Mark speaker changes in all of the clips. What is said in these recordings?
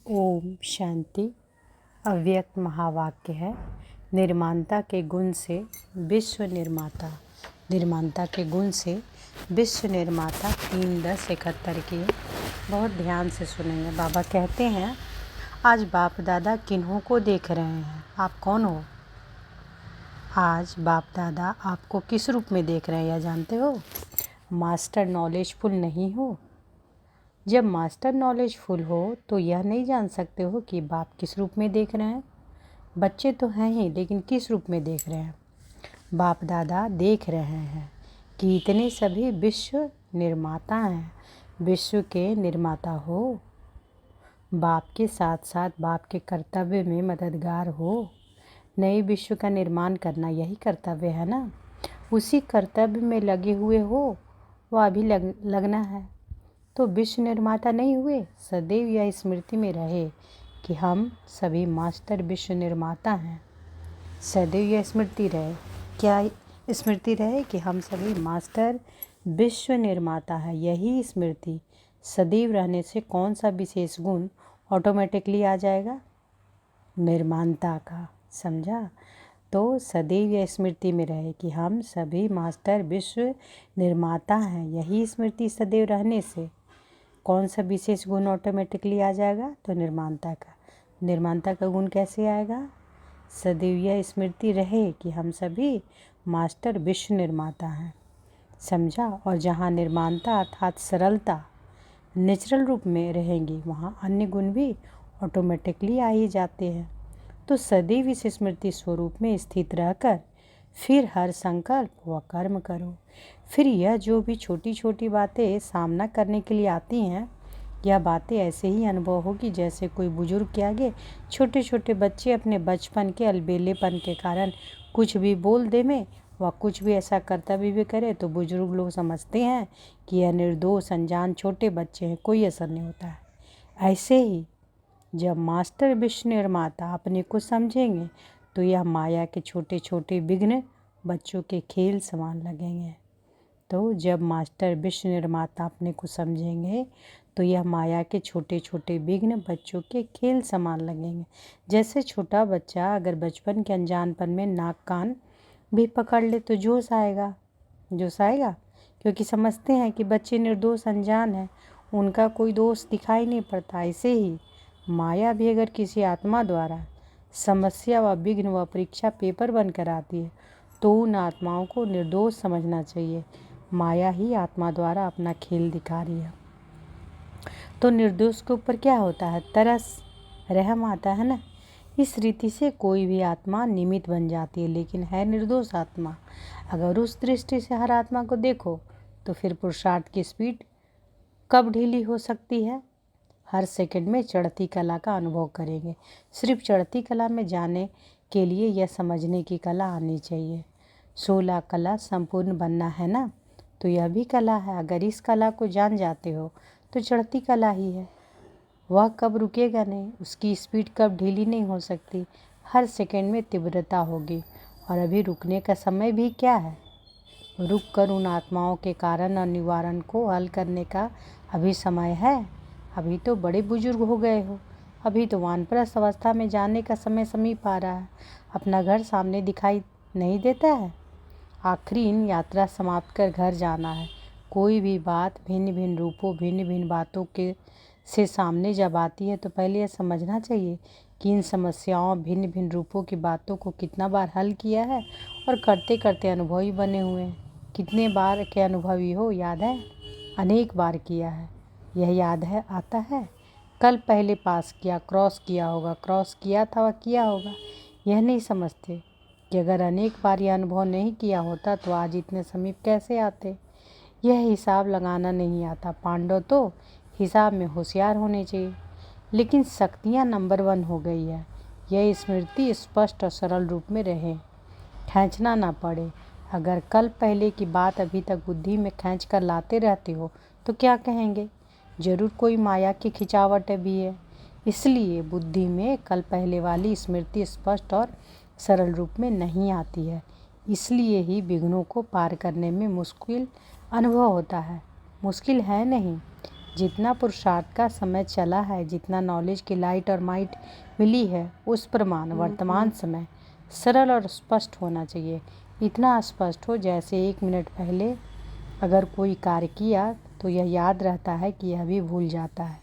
Speaker 1: ओम शांति। अव्यक्त महावाक्य है। निर्माता के गुण से विश्व निर्माता। निर्माता के गुण से विश्व निर्माता 3-10-71 की है। बहुत ध्यान से सुनेंगे। बाबा कहते हैं, आज बाप दादा किन्हों को देख रहे हैं? आप कौन हो? आज बाप दादा आपको किस रूप में देख रहे हैं या जानते हो? मास्टर नॉलेजफुल नहीं हो। जब मास्टर नॉलेजफुल हो तो यह नहीं जान सकते हो कि बाप किस रूप में देख रहे हैं। बच्चे तो हैं ही, लेकिन किस रूप में देख रहे हैं? बाप दादा देख रहे हैं कि इतने सभी विश्व निर्माता हैं। विश्व के निर्माता हो। बाप के साथ साथ बाप के कर्तव्य में मददगार हो। नए विश्व का निर्माण करना यही कर्तव्य है ना। उसी कर्तव्य में लगे हुए हो। वह अभी लगना है तो विश्व निर्माता नहीं हुए। सदैव यह स्मृति में रहे कि हम सभी मास्टर विश्व निर्माता हैं। सदैव यह स्मृति रहे। क्या स्मृति रहे कि हम सभी मास्टर विश्व निर्माता हैं। यही स्मृति सदैव रहने से कौन सा विशेष गुण ऑटोमेटिकली आ जाएगा? निर्माता का। समझा? तो सदैव यह स्मृति में रहे कि हम सभी मास्टर विश्व निर्माता हैं। यही स्मृति सदैव रहने से कौन सा विशेष गुण ऑटोमेटिकली आ जाएगा? तो निर्माता का। निर्माता का गुण कैसे आएगा? सदैव यह स्मृति रहे कि हम सभी मास्टर विश्व निर्माता हैं। समझा? और जहाँ निर्माता अर्थात सरलता नेचुरल रूप में रहेंगी, वहाँ अन्य गुण भी ऑटोमेटिकली आ ही जाते हैं। तो सदैव इस स्मृति स्वरूप में स्थित रहकर फिर हर संकल्प व कर्म करो। फिर यह जो भी छोटी छोटी बातें सामना करने के लिए आती हैं, यह बातें ऐसे ही अनुभव होगी जैसे कोई बुजुर्ग के आगे छोटे छोटे बच्चे अपने बचपन के अलबेलेपन के कारण कुछ भी बोल दे में व कुछ भी ऐसा कर्तव्य भी करे तो बुजुर्ग लोग समझते हैं कि यह निर्दोष अनजान छोटे बच्चे हैं, कोई असर नहीं होता है। ऐसे ही जब मास्टर विश्व निर्माता अपने को समझेंगे तो यह माया के छोटे छोटे विघ्न बच्चों के खेल समान लगेंगे। तो जब मास्टर विश्व निर्माता अपने को समझेंगे तो यह माया के छोटे छोटे विघ्न बच्चों के खेल समान लगेंगे। जैसे छोटा बच्चा अगर बचपन के अनजानपन में नाक कान भी पकड़ ले तो जोश आएगा। जोश आएगा क्योंकि समझते हैं कि बच्चे निर्दोष अनजान हैं, उनका कोई दोष दिखाई नहीं पड़ता। ऐसे ही माया भी अगर किसी आत्मा द्वारा समस्या व विघ्न व परीक्षा पेपर बनकर आती है तो उन आत्माओं को निर्दोष समझना चाहिए। माया ही आत्मा द्वारा अपना खेल दिखा रही है। तो निर्दोष के ऊपर क्या होता है? तरस, रहम आता है ना। इस रीति से कोई भी आत्मा निमित्त बन जाती है, लेकिन है निर्दोष आत्मा। अगर उस दृष्टि से हर आत्मा को देखो तो फिर पुरुषार्थ की स्पीड कब ढीली हो सकती है? हर सेकंड में चढ़ती कला का अनुभव करेंगे। सिर्फ चढ़ती कला में जाने के लिए यह समझने की कला आनी चाहिए। 16 कला संपूर्ण बनना है ना, तो यह भी कला है। अगर इस कला को जान जाते हो तो चढ़ती कला ही है। वह कब रुकेगा नहीं, उसकी स्पीड कब ढीली नहीं हो सकती। हर सेकंड में तीव्रता होगी। और अभी रुकने का समय भी क्या है? रुक कर उन आत्माओं के कारण और निवारण को हल करने का अभी समय है। अभी तो बड़े बुजुर्ग हो गए हो। अभी तो वानप्रस्थ अवस्था में जाने का समय समीप आ रहा है। अपना घर सामने दिखाई नहीं देता है। आखिरी इन यात्रा समाप्त कर घर जाना है। कोई भी बात भिन्न भिन्न रूपों भिन्न भिन्न बातों के से सामने जब आती है तो पहले यह समझना चाहिए कि इन समस्याओं भिन्न भिन्न रूपों की बातों को कितना बार हल किया है और करते करते अनुभवी बने हुए हैं। कितने बार के अनुभवी हो याद है? अनेक बार किया है। यह याद है आता है? कल पहले पास किया, क्रॉस किया होगा, क्रॉस किया था व किया होगा। यह नहीं समझते कि अगर अनेक बार यह अनुभव नहीं किया होता तो आज इतने समीप कैसे आते। यह हिसाब लगाना नहीं आता। पांडव तो हिसाब में होशियार होने चाहिए, लेकिन शक्तियाँ नंबर 1 हो गई है। यह स्मृति स्पष्ट और सरल रूप में रहे, खींचना ना पड़े। अगर कल पहले की बात अभी तक बुद्धि में खींच कर लाते रहते हो तो क्या कहेंगे? जरूर कोई माया की खिंचावट भी है। इसलिए बुद्धि में कल पहले वाली स्मृति स्पष्ट और सरल रूप में नहीं आती है। इसलिए ही विघ्नों को पार करने में मुश्किल अनुभव होता है। मुश्किल है नहीं, जितना पुरुषार्थ का समय चला है, जितना नॉलेज की लाइट और माइट मिली है, उस प्रमाण वर्तमान समय सरल और स्पष्ट होना चाहिए। इतना स्पष्ट हो जैसे 1 मिनट पहले अगर कोई कार्य किया तो यह याद रहता है कि यह भी भूल जाता है।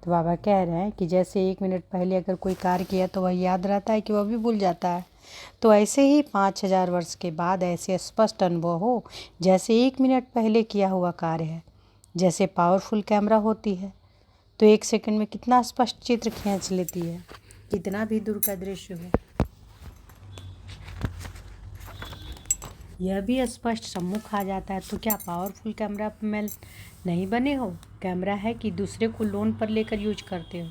Speaker 1: तो बाबा कह रहे हैं कि जैसे 1 मिनट पहले अगर कोई कार्य किया तो वह याद रहता है कि वह भी भूल जाता है। तो ऐसे ही 5000 वर्ष के बाद ऐसे स्पष्ट अनुभव हो जैसे 1 मिनट पहले किया हुआ कार्य है। जैसे पावरफुल कैमरा होती है तो 1 सेकंड में कितना स्पष्ट चित्र खींच लेती है, कितना भी दूर का दृश्य हो यह भी स्पष्ट सम्मुख आ जाता है। तो क्या पावरफुल कैमरा में नहीं बने हो? कैमरा है कि दूसरे को लोन पर लेकर यूज करते हो?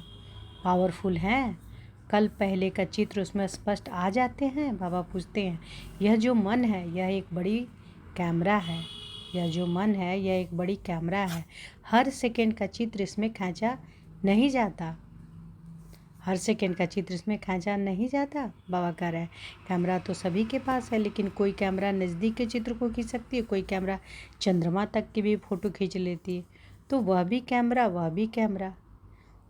Speaker 1: पावरफुल हैं, कल पहले का चित्र उसमें स्पष्ट आ जाते हैं। बाबा पूछते हैं, यह जो मन है यह एक बड़ी कैमरा है। यह जो मन है यह एक बड़ी कैमरा है। हर सेकंड का चित्र इसमें खींचा नहीं जाता। हर सेकंड का चित्र इसमें खींचा नहीं जाता। बाबा कह रहे हैं कैमरा तो सभी के पास है, लेकिन कोई कैमरा नज़दीक के चित्र को खींच सकती है, कोई कैमरा चंद्रमा तक की भी फ़ोटो खींच लेती है। तो वह भी कैमरा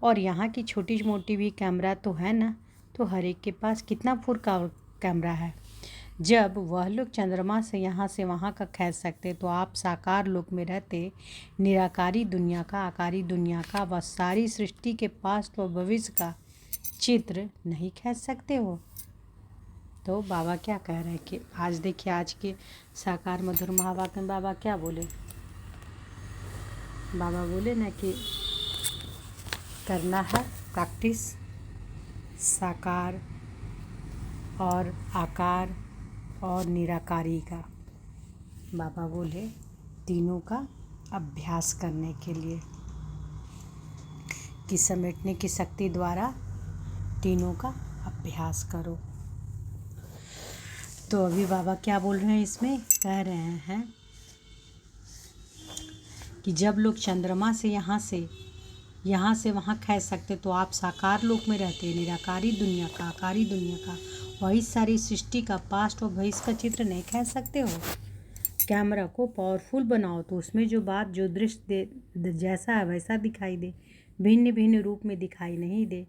Speaker 1: और यहाँ की छोटी मोटी भी कैमरा तो है ना। तो हर एक के पास कितना फुट का कैमरा है। जब वह लोग चंद्रमा से यहाँ से वहाँ का खींच सकते तो आप साकार लोक में रहते निराकारी दुनिया का, आकारी दुनिया का व सारी सृष्टि के पास्ट व भविष्य का चित्र नहीं खींच सकते हो। तो बाबा क्या कह रहे हैं कि आज देखिए, आज के साकार मधुर महावाक्य में बाबा क्या बोले? बाबा बोले ना कि करना है प्रैक्टिस साकार और आकार और निराकारी का। बाबा बोले तीनों का अभ्यास करने के लिए कि समेटने की शक्ति द्वारा तीनों का अभ्यास करो। तो अभी बाबा क्या बोल रहे हैं इसमें? कह रहे हैं कि जब लोग चंद्रमा से यहाँ से वहाँ खींच सकते तो आप साकार लोक में रहते निराकारी दुनिया का, आकारी दुनिया का, वही सारी सृष्टि का पास्ट और भविष्य का चित्र नहीं खींच सकते हो। कैमरा को पावरफुल बनाओ तो उसमें जो बात, जो दृश्य जैसा है वैसा दिखाई दे, भिन्न भिन्न रूप में दिखाई नहीं दे,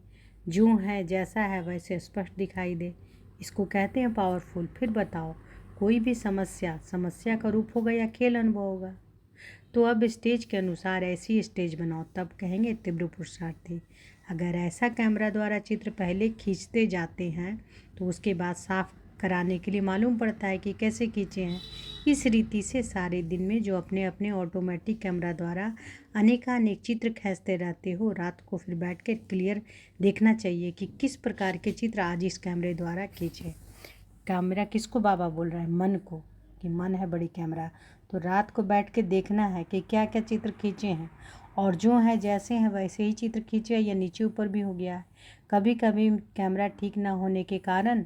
Speaker 1: जो है जैसा है वैसे स्पष्ट दिखाई दे। इसको कहते हैं पावरफुल। फिर बताओ, कोई भी समस्या का रूप होगा या खेल अनुभव होगा? तो अब स्टेज के अनुसार ऐसी स्टेज बनाओ, तब कहेंगे तीव्र पुरुषार्थी। अगर ऐसा कैमरा द्वारा चित्र पहले खींचते जाते हैं तो उसके बाद साफ कराने के लिए मालूम पड़ता है कि कैसे खींचे हैं। इस रीति से सारे दिन में जो अपने अपने ऑटोमेटिक कैमरा द्वारा अनेकानेक चित्र खींचते रहते हो, रात को फिर बैठ कर क्लियर देखना चाहिए कि किस प्रकार के चित्र आज इस कैमरे द्वारा खींचे। कैमरा किसको बाबा बोल रहा है? मन को, कि मन है बड़ी कैमरा। तो रात को बैठ के देखना है कि क्या क्या चित्र खींचे हैं, और जो है जैसे हैं वैसे ही चित्र खींचे या नीचे ऊपर भी हो गया है। कभी कभी कैमरा ठीक ना होने के कारण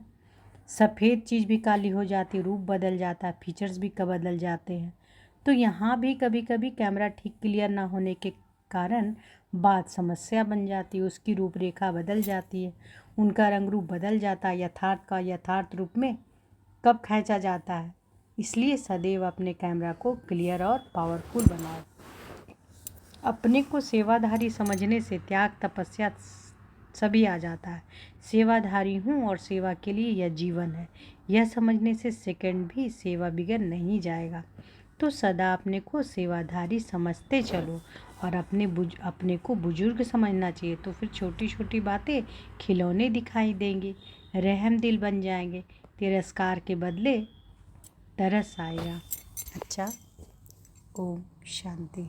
Speaker 1: सफ़ेद चीज़ भी काली हो जाती, रूप बदल जाता है, फीचर्स भी बदल जाते हैं। तो यहाँ भी कभी कभी कैमरा ठीक क्लियर ना होने के कारण बात समस्या बन जाती है, उसकी रूपरेखा बदल जाती है, उनका रंग रूप बदल जाता है, यथार्थ का यथार्थ रूप में कब खींचा जाता है। इसलिए सदैव अपने कैमरा को क्लियर और पावरफुल बनाओ। अपने को सेवाधारी समझने से त्याग तपस्या सभी आ जाता है। सेवाधारी हूँ और सेवा के लिए यह जीवन है, यह समझने से सेकंड भी सेवा बिगड़ नहीं जाएगा। तो सदा अपने को सेवाधारी समझते चलो और अपने को बुजुर्ग समझना चाहिए। तो फिर छोटी छोटी बातें खिलौने दिखाई देंगे, रहम दिल बन जाएंगे, तिरस्कार के बदले तरस आएगा। अच्छा, ओम शांति।